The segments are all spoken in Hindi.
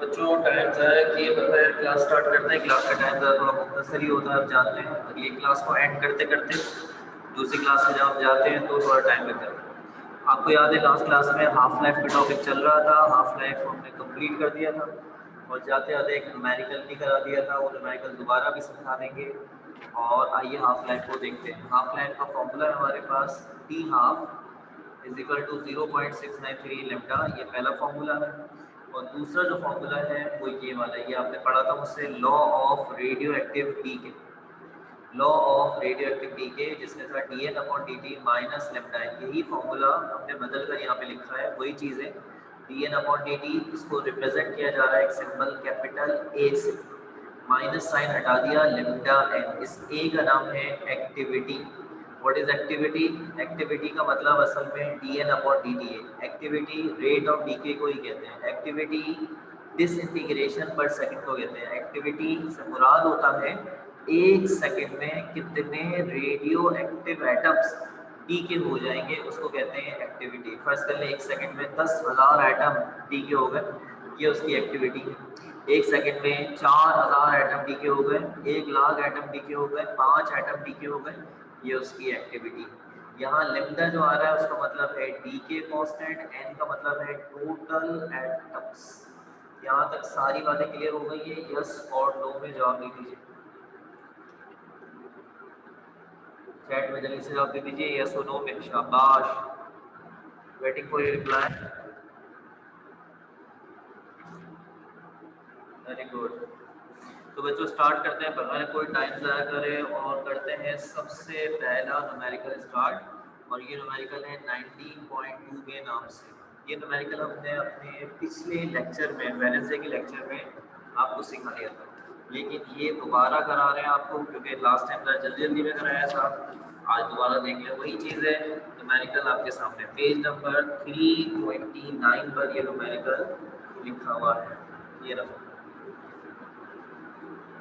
बच्चों टाइम ज़ाया किए बगैर क्लास स्टार्ट करते हैं। क्लास का टाइम ज़रा थोड़ा मुख्तसर ही होता है, आप जानते हैं। अगली क्लास को एंड करते करते दूसरी क्लास में जब आप जाते हैं तो थोड़ा टाइम लग जाता है। आपको याद है लास्ट क्लास में हाफ लाइफ का टॉपिक चल रहा था, हाफ लाइफ हमने कंप्लीट कर दिया था और जाते जाते एक न्यूमेरिकल भी करा दिया था। वो न्यूमेरिकल दोबारा भी समझा देंगे। और आइए हाफ लाइफ को देखते हैं। हाफ लाइफ का फॉर्मूला है हमारे पास T half is equal to 0.693 lambda, ये पहला फॉर्मूला है। और दूसरा जो फॉर्मूला है वो ये वाला, ये आपने पढ़ा था मुझसे, law of radioactive decay. Law of radioactive decay जिसमें था dn upon dt minus lambda, यही फॉर्मूला हमने बदल कर यहाँ पे लिखा है, वही चीज़ है। dn अपॉन dt इसको रिप्रेजेंट किया जा रहा है एक सिंबल कैपिटल ए से, माइनस साइन हटा दिया, लेमडा एन। इस ए का नाम है activity. What is activity? Activity का मतलब असल में dn अपॉन dt है। एक्टिविटी रेट ऑफ डीके को ही कहते हैं। एक्टिविटी डिसइंटीग्रेशन पर सेकंड को कहते हैं। एक्टिविटी से मुराद होता है एक सेकंड में कितने रेडियो एक्टिव एटम्स डीके हो जाएंगे, उसको कहते हैं एक्टिविटी। फर्स्ट कर ले, एक सेकंड में 10,000 एटम डीके हो गए, ये उसकी एक्टिविटी है। एक सेकंड में 4,000 एटम डीके हो गए, 1,00,000 एटम डीके हो गए, 5 एटम डीके हो गए, ये उसकी एक्टिविटी। यहाँ लेमडा जो आ रहा है उसका मतलब है डीके कांस्टेंट, एन का मतलब है टोटल एटम्स। यहाँ तक सारी बातें क्लियर हो गई है? यस और नो में जवाब दे दीजिए, चैट में जल्दी से जवाब दे दीजिए, यस और नो में। शाबाश, waiting for your reply. Very good. तो बच्चों स्टार्ट करते हैं, बगैर कोई टाइम ज़ाया करे और करते हैं सबसे पहला न्यूमेरिकल स्टार्ट। और ये न्यूमेरिकल है 19.2 के नाम से। ये न्यूमेरिकल हमने अपने पिछले लेक्चर में, वेडनेसडे के लेक्चर में आपको सिखा दिया था, लेकिन ये दोबारा करा रहे हैं आपको क्योंकि लास्ट टाइम जल्दी जल्दी में कराया था। आज दोबारा देख लें, वही चीज़ है। न्यूमेरिकल आपके सामने पेज नंबर 329 पर ये न्यूमेरिकल लिखा हुआ है। ये रहा,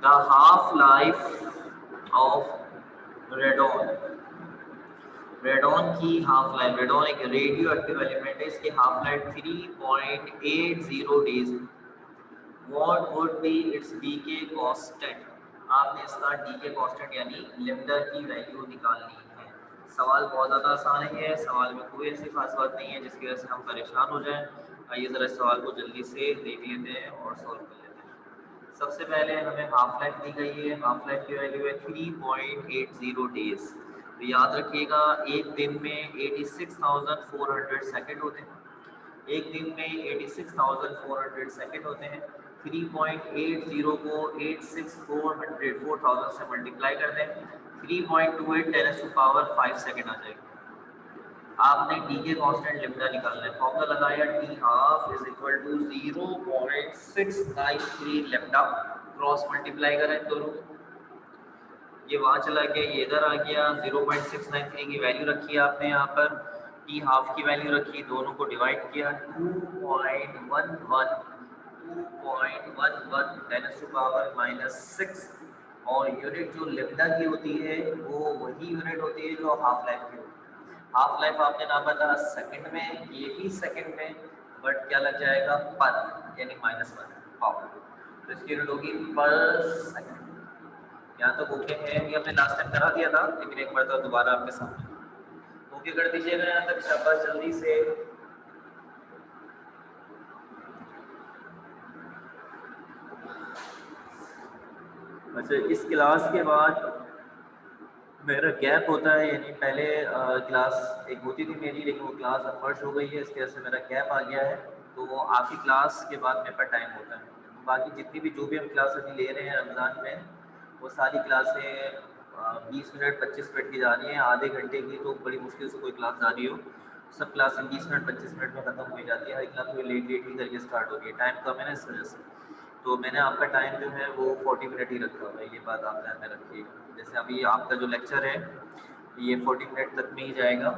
the half life of radon। Radon की हाफ लाइफ, रेडॉन एक रेडियो एक्टिव एलिमेंट है, इसकी हाफ लाइफ 3.80 डेज है। What would be it's decay constant? आपने इसका डीके कांस्टेंट यानी लेमडा की वैल्यू निकालनी है। सवाल बहुत ज़्यादा आसान है, सवाल में कोई ऐसी खास बात नहीं है जिसकी वजह से हम परेशान हो जाएं। आइए ज़रा इस सवाल को जल्दी से देख लेते हैं और सॉल्व कर लेते हैं। सबसे पहले हमें हाफ लाइफ दी गई है, हाफ लाइफ की वैल्यू है 3.80 डेज। तो याद रखिएगा एक दिन में 86,400 सेकंड होते हैं। एक दिन में 86,400 सेकंड होते हैं। 3.80 को 86,400 से मल्टीप्लाई कर दें, 3.28 10 टू पावर 5 सेकंड आ जाएगा। आपने डी के कांस्टेंट लेमडा निकालना है। फॉर्मूला लगाया T half is equal to 0.693 lambda, cross multiply करें दोनों, ये वहां चला गया, ये इधर आ गया। 0.693 की वैल्यू रखी आपने यहाँ पर, टी हाफ की वैल्यू रखी, दोनों को डिवाइड किया, 2.11 10 टू पावर -6। और यूनिट जो लेमडा की होती है वो वही यूनिट होती है जो हाफ लाइफ की होती है। हाफ लाइफ आपने नामा था सेकंड में, ये भी सेकंड में, बट क्या लग जाएगा पर, यानी -1 पावर। तो इसकी यूनिट होगी पर सेकंड। यहाँ तो ओके है, ये हमने लास्ट टाइम करा दिया था, लेकिन एक बार तो दोबारा आपके सामने ओके कर दीजिएगा यहाँ तक, शाबाश जल्दी से। अच्छा, इस क्लास के बाद मेरा गैप होता है, यानी पहले क्लास एक होती थी मेरी, लेकिन वो क्लास अब मर्ज हो गई है, इसकी वजह से मेरा गैप आ गया है। तो वो आपकी क्लास के बाद मेरे पास टाइम होता है। बाकी जितनी भी जो भी हम क्लास अभी ले रहे हैं रमज़ान में, वो सारी क्लासें 20 मिनट 25 मिनट की जा रही हैं। आधे घंटे की तो बड़ी मुश्किल से कोई क्लास जा रही हो, सब क्लासें 20 मिनट 25 मिनट में ख़त्म हो जाती है। हर क्लास थोड़ी लेट लेट ही करके स्टार्ट होती है, टाइम कम है ना, इस वजह से। तो मैंने आपका टाइम जो है वो 40 मिनट ही रखा हुआ है, ये बात आप ध्यान में रखिएगा। जैसे अभी आपका जो लेक्चर है ये 40 मिनट तक में ही जाएगा,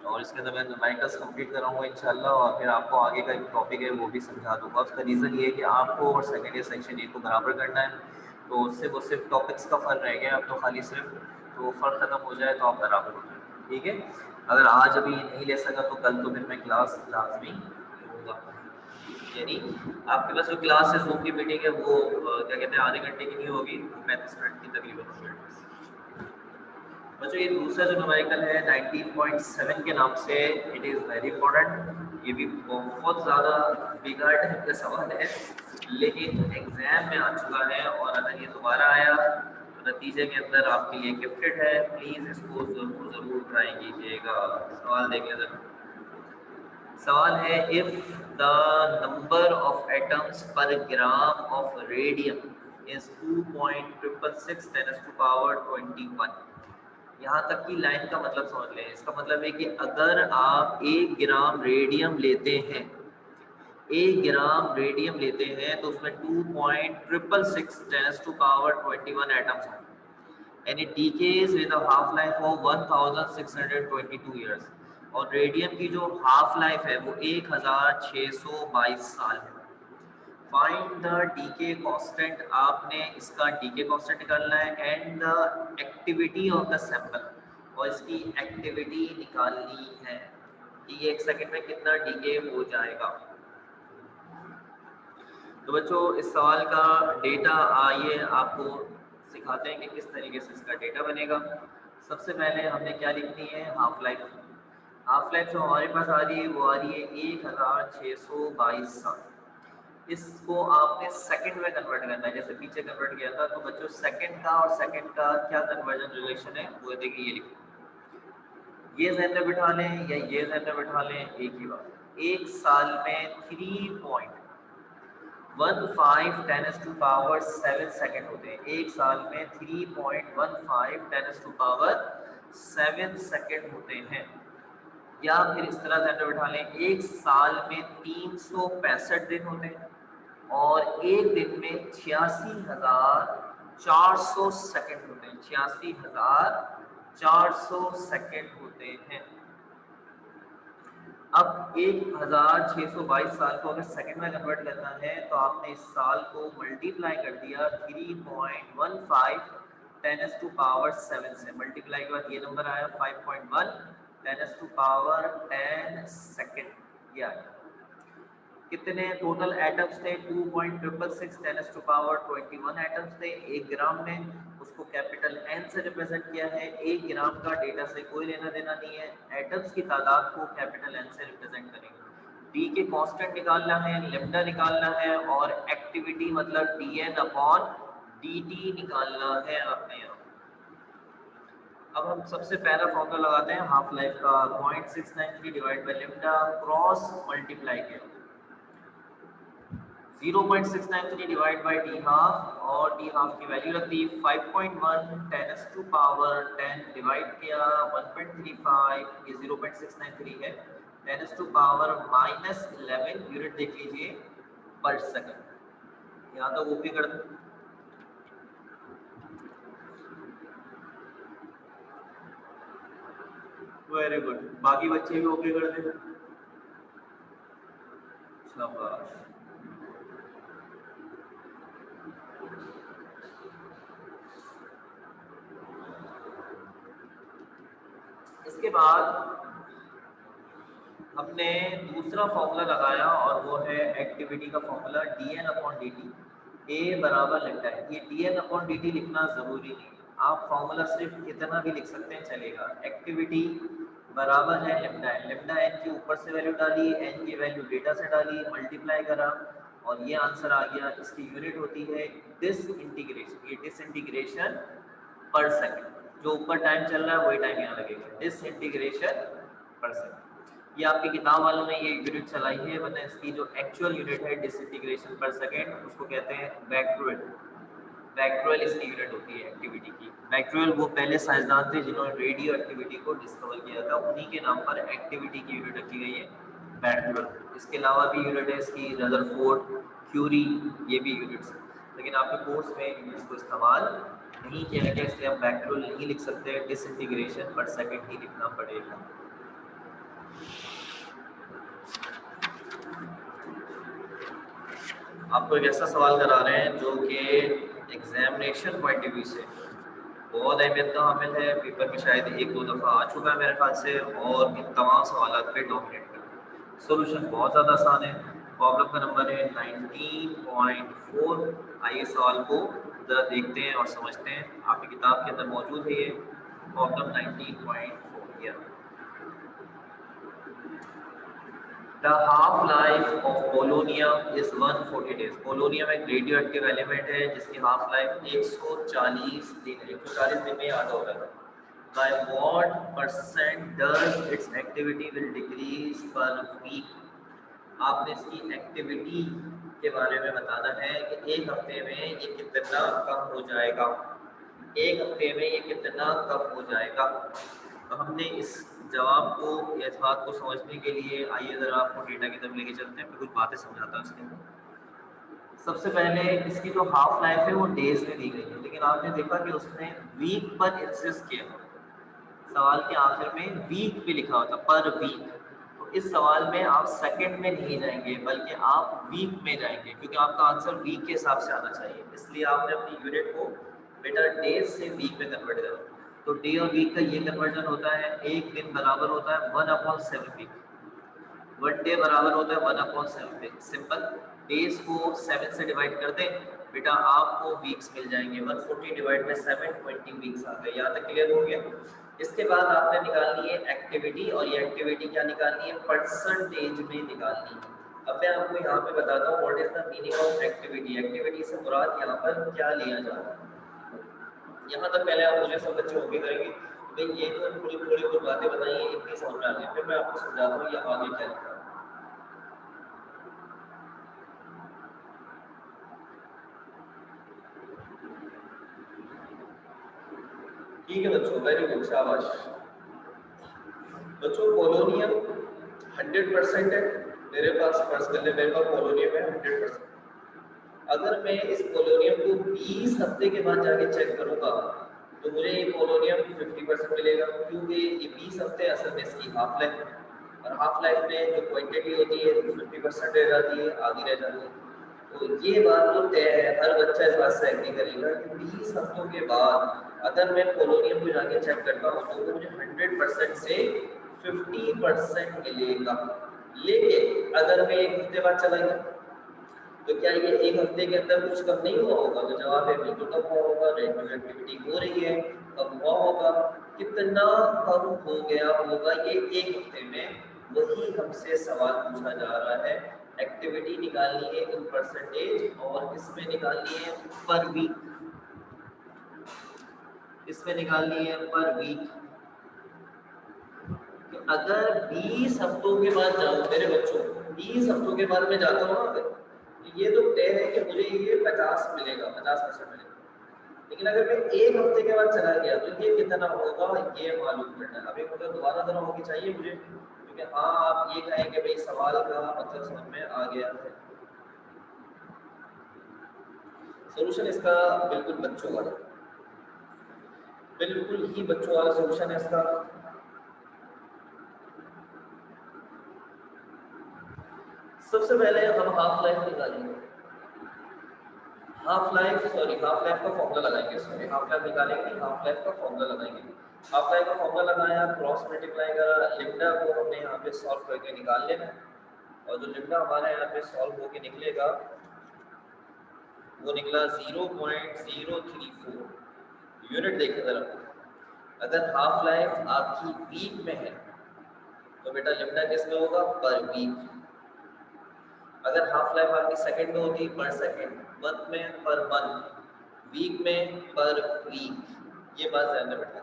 और इसके अंदर मैं न्यूमेरिकल्स कंप्लीट कराऊंगा इंशाल्लाह, और फिर आपको आगे का जो टॉपिक है वो भी समझा दूंगा। उसका रीज़न ये है कि आपको और सेकेंड ईयर सेक्शन ए को बराबर करना है, तो उससे वो सिर्फ टॉपिक्स का फ़र्क रह गया। अब तो खाली सिर्फ तो फ़र्क ख़त्म हो जाए तो आप बराबर हो जाए, ठीक है। अगर आज अभी नहीं ले सका तो कल तो फिर मैं क्लास लाजमी लूँगा। यानी आपके पास जो क्लास है, जूम की मीटिंग है, वो क्या कहते हैं आधे घंटे की नहीं होगी, 35 मिनट की तकरीबन होगी। बच्चों ये दूसरा जो न्यूमेरिकल है 19.7 के नाम से, इट इज़ वेरी इंपॉर्टेंट। ये भी बहुत ज़्यादा बिगड़ टाइप का सवाल है, लेकिन एग्जाम में आ चुका है, और अगर ये दोबारा आया तो नतीजे के अंदर आपके लिए गिफ्टेड है। प्लीज़ इसको ज़रूर ट्राई कीजिएगा। सवाल देख लें ज़रा। सवाल है, if the number of atoms per gram of radium is 2.666 10 to power 21। यहाँ तक की लाइन का मतलब समझ लें। इसका मतलब है कि अगर आप 1 ग्राम रेडियम लेते हैं, 1 ग्राम रेडियम लेते हैं, तो उसमें 2.666 10 टू पावर 21 एटम्स होंगे, and it decays with a half life of 1622 years। और रेडियम की जो हाफ लाइफ है वो 1622 साल है। फाइंड द डीके कांस्टेंट, आपने इसका डीके कांस्टेंट निकालना है, and the activity of the sample, और इसकी एक्टिविटी निकालनी है कि 1 सेकंड में कितना डीके हो जाएगा। तो बच्चों इस सवाल का डेटा आइए आपको सिखाते हैं कि किस तरीके से इसका डेटा बनेगा। सबसे पहले हमने क्या लिखनी है, हाफ लाइफ। हाफ लाइफ जो हमारे पास आ रही है वो आ रही है 1622 साल। इसको आपने सेकंड में कन्वर्ट करना है, जैसे पीछे कन्वर्ट किया था। तो बच्चों सेकंड का और सेकंड का क्या कन्वर्जन रिलेशन है वो देखिए, ये लिखो। ये जहन में बिठा लें या ये जहन में बिठा लें, एक ही बात। एक साल में 3.15 10 टू पावर 7 सेकंड होते हैं। एक साल में 3.15 10 टू पावर 7 सेकंड होते हैं। या फिर इस तरह से बिठा लें, एक साल में 365 दिन होते हैं, और एक दिन में 86,400 सेकंड होते हैं। 86,400 सेकंड होते हैं। अब 1622 साल को अगर सेकंड में कन्वर्ट करना है, तो आपने इस साल को मल्टीप्लाई कर दिया 3.15 10 टू पावर 7 से। मल्टीप्लाई के बाद ये नंबर आया 5.1 10 टू पावर 10 सेकंड। ये आया। कितने टोटल एटम्स थे, 2.666 10 टू पावर 21 एटम्स थे 1 ग्राम में। उसको कैपिटल एन से रिप्रेजेंट किया है। 1 ग्राम का डेटा से कोई लेना देना नहीं है, एटम्स की तादाद को कैपिटल एन से रिप्रेजेंट करेंगे। डी के कांस्टेंट निकालना है, लेमडा निकालना है, और एक्टिविटी मतलब dn अपॉन dt निकालना है आपने यहाँ। अब हम सबसे पहला फॉर्मूला लगाते हैं हाफ लाइफ का, 0.693 divide by lambda cross multiply किया 0.693 डिवाइड बाई डी हाफ, और डी हाफ की वैल्यू रख दी 5.1 10 टू पावर 10 डिवाइड किया 1.35, ये 0.693 है, 10 टू पावर -11 यूनिट देख लीजिए पर सेकंड। यहाँ तो ओके कर दो। वेरी गुड, बाकी बच्चे भी ओके कर दे। शाबाश। इसके बाद हमने दूसरा फॉर्मूला लगाया, और वो है एक्टिविटी का formula dn upon dt, a बराबर लेमडा है। ये dn अपॉन dt लिखना जरूरी नहीं है, आप फॉर्मूला सिर्फ इतना भी लिख सकते हैं चलेगा। एक्टिविटी बराबर है लेमडा है, लेमडा n के ऊपर से वैल्यू डाली, n की वैल्यू डेटा से डाली, मल्टीप्लाई करा, और ये आंसर आ गया। इसकी यूनिट होती है डिसइंटीग्रेशन। ये डिसइंटीग्रेशन पर सेकंड, जो ऊपर टाइम चल रहा है वही टाइम यहाँ लगेगा, डिसइंटीग्रेशन पर सेकंड। ये आपकी किताब वालों ने ये यूनिट चलाई है, वरना इसकी जो एक्चुअल यूनिट है डिसइंटीग्रेशन पर सेकंड, उसको कहते हैं बैक्यूअल। बैक्यूअल इसकी यूनिट होती है एक्टिविटी की। बैक्यूअल वो पहले साइंसदान थे जिन्होंने रेडियो एक्टिविटी को डिस्कवर किया था, उन्हीं के नाम पर एक्टिविटी की यूनिट रखी गई है बैक्यूअल। इसके अलावा भी यूनिट है इसकी रदरफोर्ड, क्यूरी, ये भी यूनिट्स हैं, लेकिन आपके कोर्स में यूनिट्स को इस्तेमाल नहीं किया गया, इसलिए आप बैक्यूअल नहीं लिख सकते, डिसइंटीग्रेशन पर सेकंड ही लिखना पड़ेगा। आपको एक ऐसा सवाल करा रहे हैं जो कि एग्जामिनेशन पॉइंट ऑफ व्यू से बहुत अहमियत का हामिल है। पेपर में शायद 1-2 दफ़ा आ चुका है मेरे ख्याल से, और इन तमाम सवाल पे डोमिनेट करता है। सोल्यूशन बहुत ज़्यादा आसान है, प्रॉब्लम का नंबर है 19.4। आइए सवाल को ज़रा देखते हैं और समझते हैं। आपकी किताब के अंदर मौजूद है ये problem 19.4। The half life of Polonia is 140 days. Polonium एक रेडियो एक्टिव एलिमेंट है जिसकी हाफ लाइफ 140 दिन है। 140 दिन में याद होगा। By what percent does its activity will decrease per week? आपने इसकी एक्टिविटी के बारे में बताना है कि एक हफ्ते में ये कितना कम हो जाएगा। एक हफ्ते में ये कितना कम हो जाएगा। तो हमने इस जवाब को या इस बात को समझने के लिए आइए ज़रा आपको डेटा की तरफ लेके चलते हैं, फिर कुछ बातें समझाता हूँ इसके अंदर। सबसे पहले इसकी जो हाफ लाइफ है वो डेज में दी गई है, लेकिन आपने देखा कि उसने वीक पर इंसिस्ट किया। सवाल के आखिर में वीक पे लिखा होता पर वीक। तो इस सवाल में आप सेकंड में नहीं जाएंगे बल्कि आप वीक में जाएंगे, क्योंकि आपका आंसर वीक के हिसाब से आना चाहिए। इसलिए आपने अपनी यूनिट को बेटा डेज से वीक में कन्वर्ट करो। तो डे और वीक का ये कन्वर्जन होता है, एक दिन बराबर होता है 1/7 वीक। 1 डे बराबर होता है 1/7 वीक। सिंपल, डेज को 7 से डिवाइड कर दें बेटा आपको वीक्स मिल जाएंगे। 140 डिवाइड बाय 7 20 वीक्स आ गए। यहाँ तक क्लियर हो गया। इसके बाद आपने निकालनी है एक्टिविटी, और ये एक्टिविटी क्या निकालनी है, परसेंटेज में निकालनी है। अब मैं आपको यहाँ पे बताता हूँ what is the meaning of activity. Activity से मुराद यहाँ पर क्या लिया जा रहा है। यहाँ तक पहले आप मुझे सब बच्चे होंगे करेंगे भाई ये तो थोड़ी थोड़ी कुछ बातें बताई है, इतनी समझ में आ गई। फिर मैं आपको समझाता हूँ ये आगे क्या लिखा है। ठीक है बच्चों, वेरी गुड, शाबाश बच्चों। पोलोनियम 100% है मेरे पास। फर्ज कर ले मेरे पास पोलोनियम है 100%। अगर मैं इस पोलोनियम को 20 हफ्ते के बाद जाके चेक करूंगा तो मुझे ये पोलोनियम 50% मिलेगा, क्योंकि ये 20 हफ्ते असल में इसकी हाफ लाइफ है, और हाफ लाइफ में जो क्वांटिटी होती है 50% रह जाती है, आधी रह जाती है। तो ये बात तो तय है, हर बच्चा इस बात से एग्री करेगा कि 20 हफ्तों के बाद अगर मैं पोलोनियम को जाके चेक करता हूँ तो मुझे 100% से 50% मिलेगा। लेकिन अगर मैं एक हफ्ते बाद चला गया तो क्या ये एक हफ्ते के अंदर कुछ कम नहीं हुआ होगा? तो जवाब है बिल्कुल कम हुआ होगा। रेडियो एक्टिविटी हो रही है, कम हुआ होगा। कितना कम हो गया होगा ये एक हफ्ते में, वही हमसे सवाल पूछा जा रहा है। एक्टिविटी निकालनी है इन परसेंटेज, और इसमें निकालनी है पर वीक। इसमें निकालनी है पर वीक। अगर 20 हफ्तों के बाद जाऊं मेरे बच्चों, 20 हफ्तों के बाद मैं जाता हूँ ना, ये तो तय है कि मुझे ये 50 मिलेगा, 50% मिलेगा। लेकिन अगर मैं एक हफ्ते के बाद चला गया तो ये कितना होगा ये मालूम करना है। अभी मतलब दोबारा दोबारा होगी चाहिए मुझे, क्योंकि हाँ आप ये कहेंगे भाई सवाल का मतलब समझ में आ गया है। सोल्यूशन इसका बिल्कुल बच्चों वाला, बिल्कुल ही बच्चों वाला सोल्यूशन है इसका। सबसे पहले हम हाफ लाइफ निकालेंगे। हाफ लाइफ का फॉर्मूला लगाएंगे। इसमें हाफ लाइफ निकालेंगे, हाफ लाइफ का फॉर्मूला लगाएंगे। हाफ लाइफ का फॉर्मूला लगाया, क्रॉस मल्टीप्लाई करा, लिम्डा को हमने यहाँ पे सॉल्व करके निकाल लेना है। और जो लिम्डा हमारा यहाँ पे सॉल्व होके निकलेगा वो निकला 0.034 यूनिट। देखें जरा, अगर हाफ लाइफ आपकी वीक में है तो बेटा लिम्डा किसमें होगा, पर वीक। अगर हाफ लाइफ आपकी सेकंड में होती पर सेकंड, मंथ में पर मंथ, वीक में पर वीक। ये बात ध्यान में बैठा,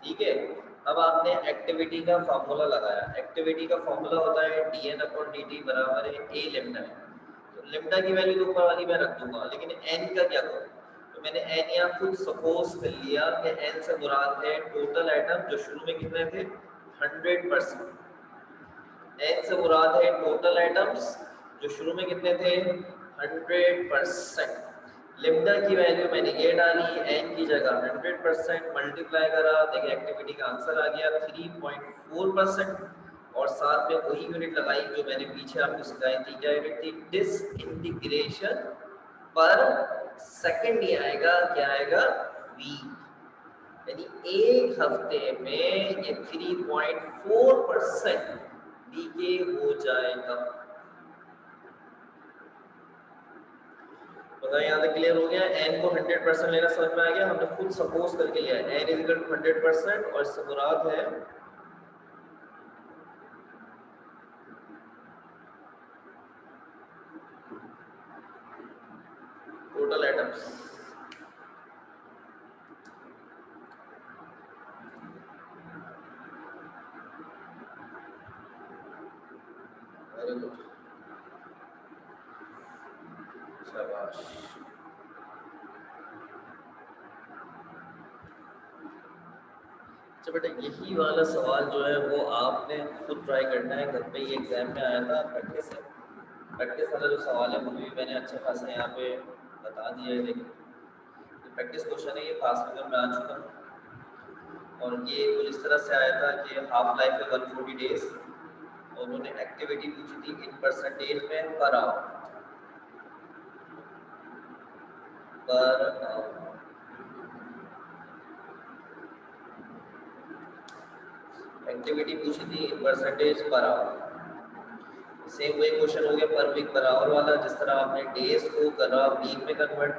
ठीक है। अब आपने एक्टिविटी का फॉर्मूला लगाया। एक्टिविटी का फॉर्मूला होता है dn/dt बराबर है a लिम्डा। तो लिम्डा की वैल्यू तो ऊपर वाली मैं रख दूंगा, लेकिन n का क्या करूं? तो मैंने n यहाँ खुद सपोज कर लिया कि n से मुराद है टोटल आइटम जो शुरू में कितने थे 100%। n से मुराद है टोटल आइटम्स जो शुरू में कितने थे 100%। लिम्डा की वैल्यू मैंने ये डाली, n की जगह 100% मल्टीप्लाई करा, देखिए एक्टिविटी का आंसर आ गया 3.4%। और साथ में वही यूनिट लगाई जो मैंने पीछे आपको सिखाई थी। क्या यूनिट थी? डिसइंटीग्रेशन पर सेकंड ही आएगा, क्या आएगा, वीक। यानी एक हफ्ते में ये 3.4% डीके हो जाएगा। बताइए यहाँ तक क्लियर हो गया? n को 100% लेना समझ में आ गया? हमने खुद सपोज करके लिया है n इज इक्वल टू 100% और इससे मुराद है टोटल एटम्स। वेरी गुड, शाबाश। अच्छा बेटा, यही वाला सवाल जो है वो आपने खुद ट्राई करना है घर पे। ये एग्जाम में आया था, प्रैक्टिस है। प्रैक्टिस वाला जो सवाल है वो भी मैंने अच्छा खासा यहाँ पे बता दिया है, लेकिन ये प्रैक्टिस क्वेश्चन है, ये पास पेपर में आ चुका है। और ये कुछ इस तरह से आया था कि हाफ लाइफ है 140 डेज और उन्होंने एक्टिविटी पूछी थी इन परसेंटेज में पर आवर। एक्टिविटी पूछी थी in percentage per hour. Same वही क्वेश्चन हो गया पर वीक पर आवर वाला। जिस तरह आपने डेज को करा वीक में कन्वर्ट,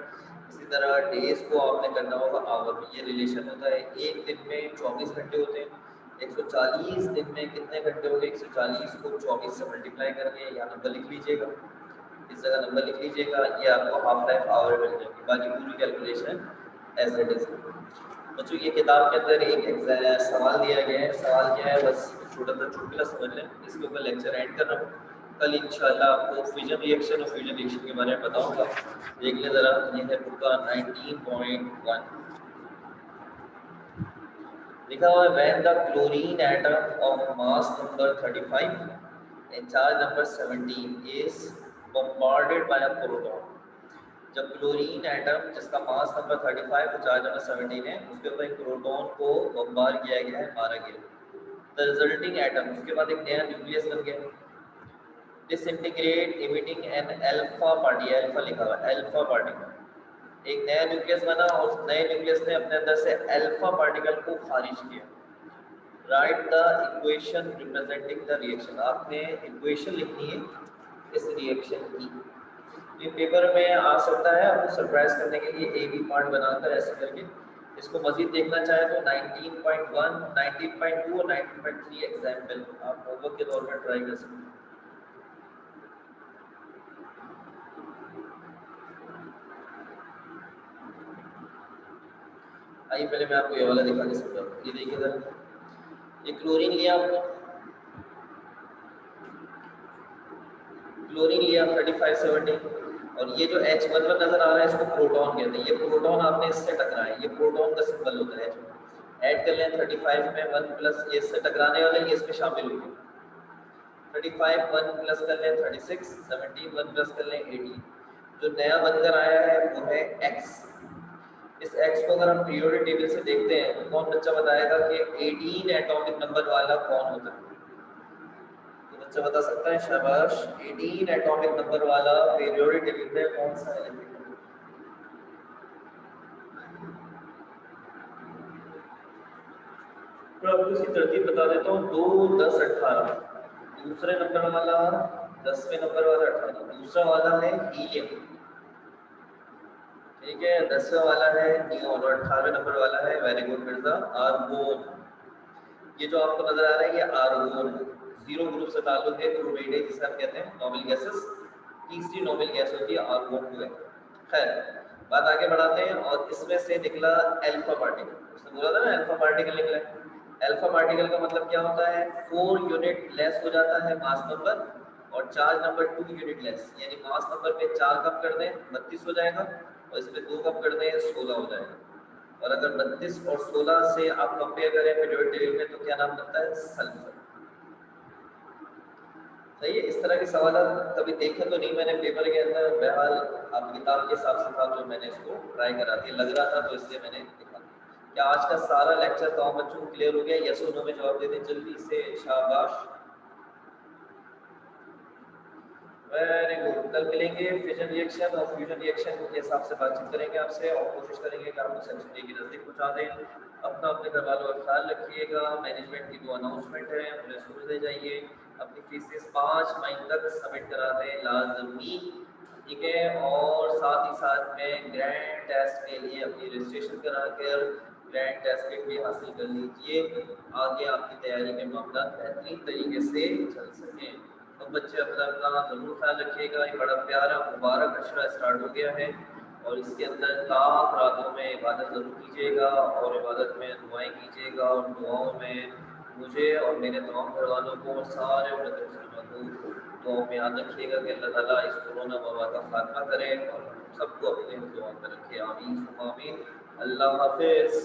इसी तरह डेज को आपने करना होगा आवर में। ये रिलेशन होता है, एक दिन में 24 घंटे होते हैं, 140 दिन में कितने घंटे हो गए? 140 को 24 से मल्टीप्लाई करके यहाँ नंबर लिख लीजिएगा, इस जगह नंबर लिख लीजिएगा, ये आपको हाफ लाइफ आवर मिल जाएगी। बाकी पूरी कैलकुलेशन एज इट इज। बच्चों ये किताब के अंदर एक सवाल दिया गया है। सवाल क्या है, बस छोटा सा चुटकुला समझ लें, इसके ऊपर लेक्चर एंड कर रहा हूँ। कल इंशाल्लाह आपको फ्यूजन रिएक्शन और फ्यूजन रिएक्शन के बारे में बताऊंगा। देख ले जरा, ये है बुक का 19.1, लिखा हुआ है when the chlorine atom of mass number 35 and charge number 17 is bombarded by a proton। जब क्लोरीन एटम जिसका मास नंबर 35 और चार्ज नंबर 17 है, उसके ऊपर एक प्रोटॉन को बम्बार किया गया है, मारा गया। द रिजल्टिंग एटम, उसके बाद एक नया न्यूक्लियस बन गया, disintegrate emitting an alpha particle, alpha लिखा हुआ है, अल्फा पार्टिकल। एक नया न्यूक्लियस बना और उस नए न्यूक्लियस ने अपने अंदर से अल्फा पार्टिकल को खारिज किया। Right the equation representing the reaction, आपने इक्वेशन लिखनी है इस रिएक्शन की। ये पेपर में आ सकता है, आपको सरप्राइज करने के लिए ए बी पार्ट बनाकर ऐसे करके। इसको मजीद देखना चाहे तो 19.1, 19.2 और 19.3 एग्जाम्पल आप होमवर्क के तौर पर ट्राई कर सकते हैं। आइए पहले मैं आपको ये वाला दिखा के समझाऊँ। ये देखिए जरा, ये क्लोरीन लिया आपने, क्लोरीन लिया 3570 और ये जो H11 नजर आ रहा है इसको प्रोटॉन कहते हैं। ये प्रोटॉन आपने इससे टकराया, ये प्रोटॉन का सिंबल होता है। ऐड कर लें 35 में 1 प्लस, ये इससे टकराने वाले ये इसमें शामिल हो गए। 35 1 प्लस कर लें 36, 17 1 प्लस कर लें 18। जो नया बनकर आया है वो है X। इस X को अगर हम पीरियोडिक टेबल से देखते हैं तो कौन बच्चा बताएगा कि 18 एटॉमिक नंबर वाला कौन होता है? तो बच्चा बता सकता है, शाबाश। 18 एटॉमिक नंबर वाला पीरियोडिक टेबल में कौन सा एलिमेंट है? तो आपको इसकी तरतीब बता देता हूँ, 2 10 18, दूसरे नंबर वाला 10वें नंबर वाला 18, दूसरा वाला है हीलियम, ठीक है, 10वां वाला है नियोन और 18वें नंबर वाला है, वेरी गुड मिर्जा, आर्गोन। ये जो आपको नजर आ रहा है ये आर्गोन, जीरो ग्रुप से ताल्लुक है, क्रोमेटे जिसे हम कहते हैं नोबेल गैसेस। तीसरी नोबेल गैस होती है आर्गोन 2। खैर बात आगे बढ़ाते हैं, और इसमें से निकला अल्फा पार्टिकल। उसने बोला था ना अल्फा पार्टिकल निकला है। अल्फा पार्टिकल का मतलब क्या होता है? 4 यूनिट लेस हो जाता है मास नंबर और चार्ज नंबर 2 यूनिट लेस, यानी मास नंबर पे 4 कम कर दें 32 हो जाएगा और इसमें 2 कम कर दें 16 हो जाएगा। और अगर 32 और 16 से आप कंपेयर करें पीरियोडिक टेबल में तो क्या नाम बनता है? सल्फर। सही है। इस तरह के सवाल कभी देखे तो नहीं मैंने पेपर के अंदर, बहरहाल आप किताब के हिसाब से था तो मैंने इसको ट्राई करा दिया, लग रहा था तो इसलिए मैंने दिखा। क्या आज का सारा लेक्चर गाँव बच्चों को क्लियर हो गया? यस और नो में जवाब दे दें जल्दी से, शाबाश, वेरी गुड। कल मिलेंगे फिजन रिएक्शन और फ्यूजन रिएक्शन के हिसाब से बातचीत करेंगे आपसे और कोशिश करेंगे कि आपको सेक्शन ए की नज़दीक पहुंचा दें। अपना अपने घर वालों का ख्याल रखिएगा। मैनेजमेंट की 2 अनाउंसमेंट है, उन्हें सुन ले जाइए। अपनी फीसेस 5 मई तक सबमिट करा दें लाजमी। ठीक है। और साथ ही साथ में ग्रैंड टेस्ट के लिए अपनी रजिस्ट्रेशन करा कर ग्रैंड टेस्ट किट भी हासिल कर लीजिए, आगे आपकी तैयारी के मामला बेहतरीन तरीके से चल सकें। तो बच्चे अपना अपना ज़रूर ख्याल रखिएगा। ये बड़ा प्यारा मुबारक अशरा स्टार्ट हो गया है और इसके अंदर लाख रातों में इबादत ज़रूर कीजिएगा और इबादत में दुआएं कीजिएगा और दुआओं में मुझे और मेरे तमाम घर वालों को और सारे उम्मत मुसलमान को दुआओं में याद रखिएगा कि अल्लाह ताला इस कोरोना वबा का खात्मा करे और सबको अपने दुआ में रखे। आमीन सुम्मा आमीन। अल्लाह हाफिज़।